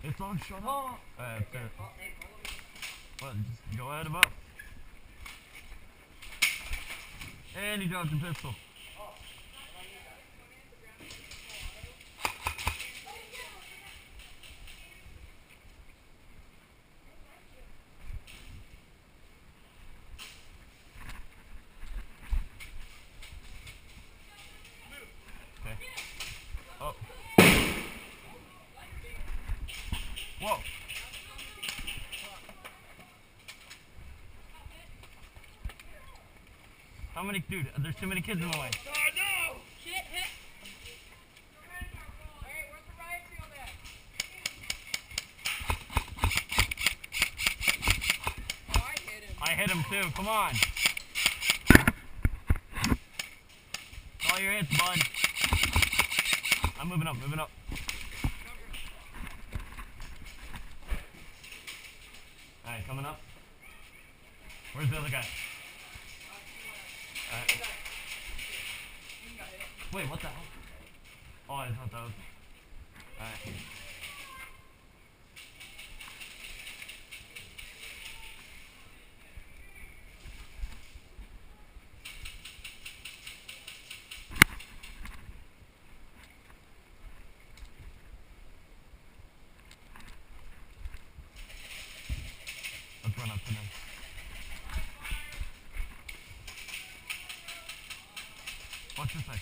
It's on, shut up. Alright, that's it. What, just go ahead about. And he dropped the pistol. Okay. Oh. Whoa. How many, dude, there's too many kids in the way. Oh no! Shit, hit. Alright, where's the riot field at? Oh, I hit him. I hit him too, come on. All your hits, bud. I'm moving up, moving up. Alright, coming up. Where's the other guy? Alright. Wait, what the hell? Oh, I thought that was... Alright. Let's run up to them. Watch this way.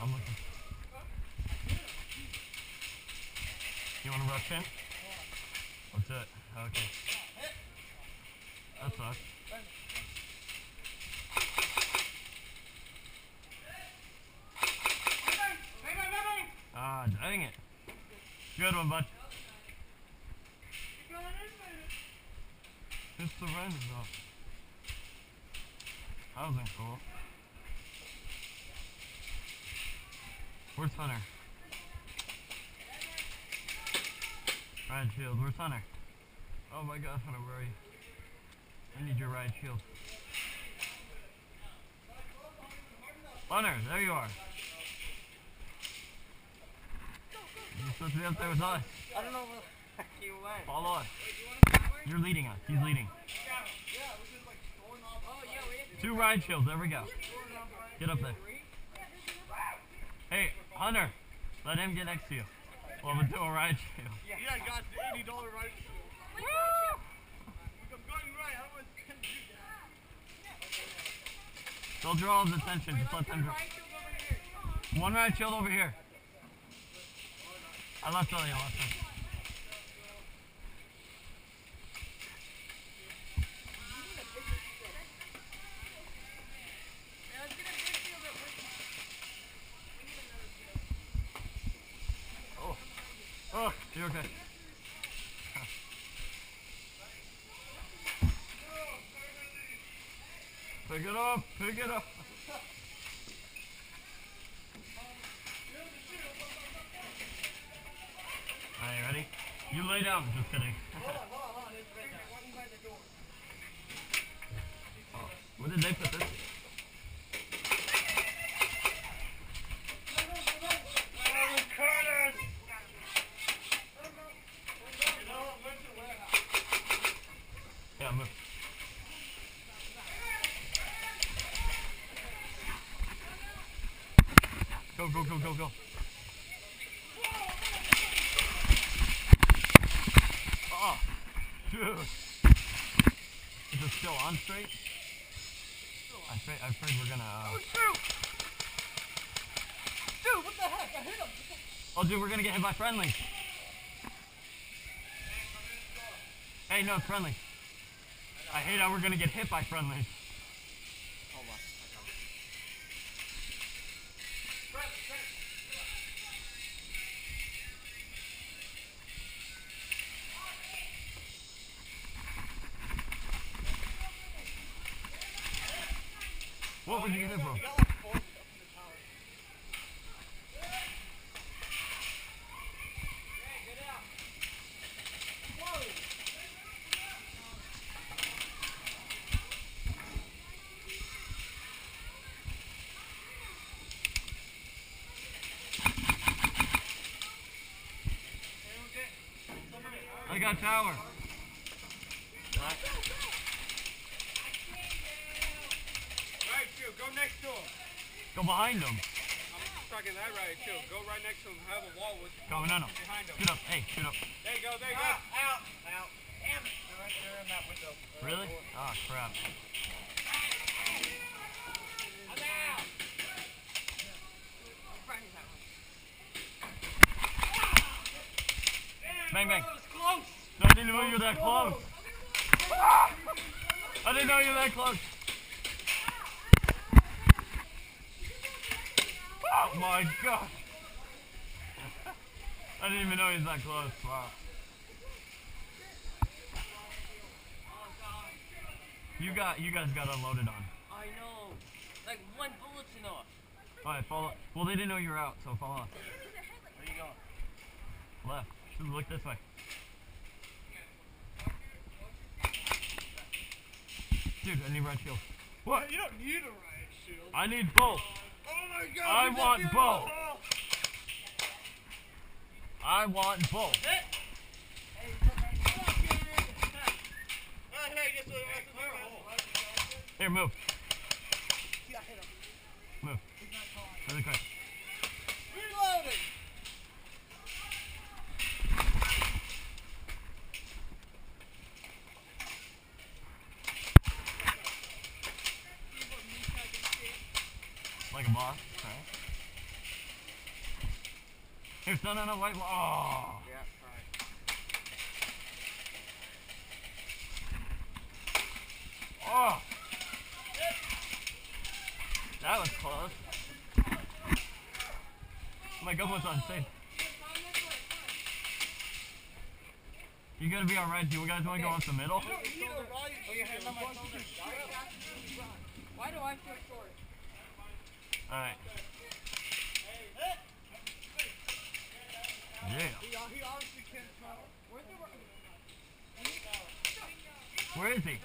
I'm looking. You want to rush in? That's it. Okay. That sucks. Ah, dang it. Good one, bud. It's the random though. That wasn't cool. Where's Hunter? Ride shield, where's Hunter? Oh my god, Hunter, where are you? I need your ride shield. Hunter, there you are. You're supposed to be up there with us. I don't know where he went. Follow us. You're leading us. He's leading. Two ride shields. There we go. Get up there. Hey, Hunter. Let him get next to you. We'll do a ride shield. Yeah, I got the $80 ride shield. Woo! I'm going right. How am I going to do that? They'll draw his attention. Just let them draw. One ride shield over here. I left all you. I left him. Oh, you're okay. Pick it up, pick it up. Are you ready? You lay down, just kidding. Oh, where did they put this? Yeah, move. Go, go, go, go, go. Oh, dude. Is it still on straight? I afraid we're gonna... Oh, shoot! Dude, what the heck? I hit him! Oh, dude, we're gonna get hit by friendly. Hey, no, it's friendly. I hate how we're gonna get hit by friendlies. Hold on. What would you get hit from? They got tower. Right shield, go next to him. Go behind them. I'm talking that right shield. Go right next to him. Have a wall with Coming on them. behind him. Shoot up. Hey, shoot up. There you go, there you go. Out. Damn it. They're right there in that window. Really? Oh, crap. I'm out. Bang, bang. That was close. I didn't know you were that close. I didn't know you were that close. Oh my god. I didn't even know he was that close. Wow. You guys got unloaded on. I know. Like one bullet's enough. Alright, follow. Well, they didn't know you were out, so follow us. Where you going? Left. Look this way. Dude, I need red shield. What? You don't need a riot shield. I need both. Oh my god. I want both. I want both. Hey, guess what? Here, move. Move. Really quick. Reloading. Like a boss. Okay. Here's no, wait. Oh. Yeah, right. Oh. That was close. My gun was unsafe. You gotta be alright. Do you guys want to go off the middle? You don't need a riot shield. Why do I feel short? Alright. Yeah. He obviously can't tell. Where is he?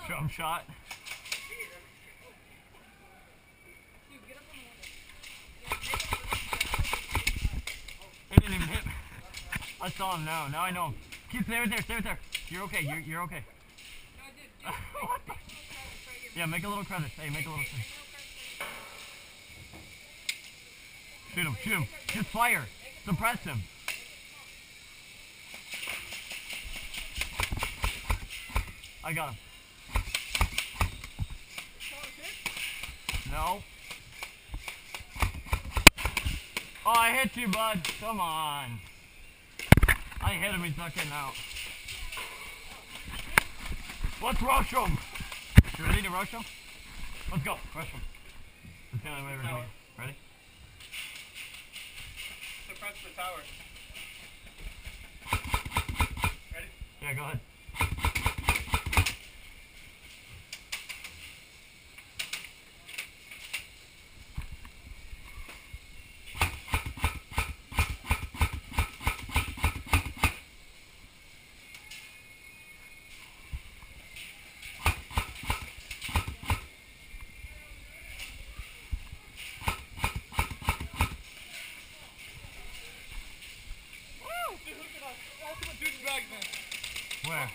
Jump shot. He didn't even hit me. I saw him now. Now I know him. Keep stay right there. You're okay. You're okay. What the? Yeah, make a little crevice. Hey, make a little crevice. Shoot him. Just fire. Suppress him. I got him. No. Oh, I hit you, bud. Come on. I hit him. He's not getting out. Let's rush him. You ready to rush him? Let's go. Rush him. That's the only way we're going. Ready? Suppress the tower. Ready? Yeah, go ahead. Where?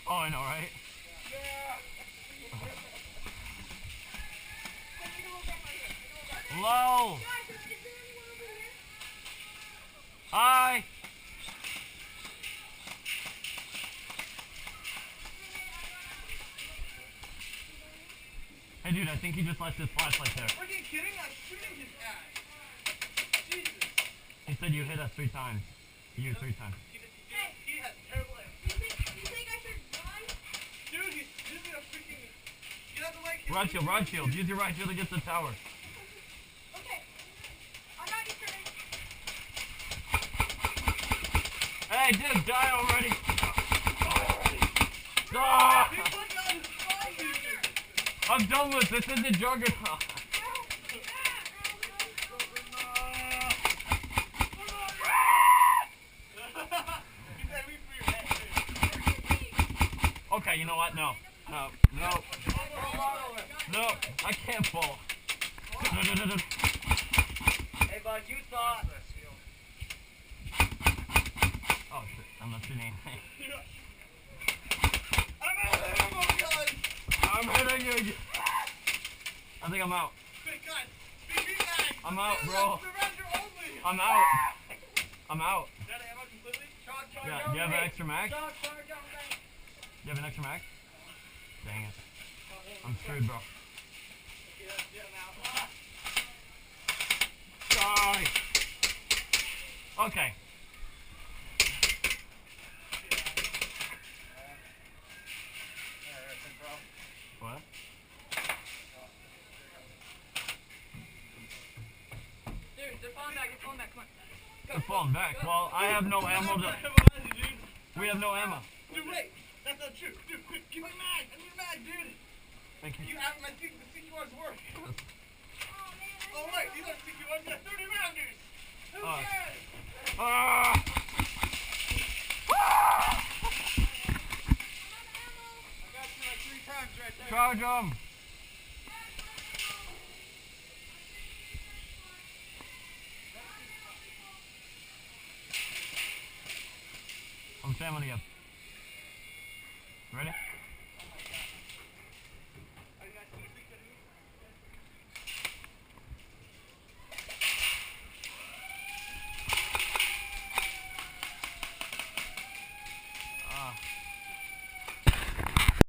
Oh, I know, right? Low. Hi. Hey, dude, I think he just left his flashlight there. Are you kidding? I'm shooting his ass. Jesus. He said you hit us 3 times. You 3 times. He has terrible aim. You think I should run? Dude, he's using a freaking... Get out the way. Rod shield. Use your right shield against the tower. Okay. I'm not your turn. Hey, dude, die already. Ah! I'm done with this. This isn't Juggernaut. Okay, you know what? No. No, I can't fall. Hey, bud, you thought. Oh shit, I'm not shooting anything. I'm out of ammo, guys! I'm hitting you. I think I'm out. Quick, guys! BB mag! I'm out, bro. Surrender only! I'm out. I'm out. Is that ammo completely? Charge Yeah, down, do you have an mate. extra mag? Charge down, mate. Do you have an extra mag? Dang it. I'm screwed, bro. Yeah, now. Die. Okay. What? Dude, they're falling back. They're falling back. Come on. They're falling back. Well, I have no ammo to... We have no ammo. Dude, wait! That's not true. Dude, quick, give me a mag! I need a mag, dude! Thank you. You have my the CQ1's work. Oh, man. Oh, wait, these are CQ1s. They're 30 rounders! Who Oh. cares? Ah! I got you like 3 times right there. Charge them. I'm stamina up.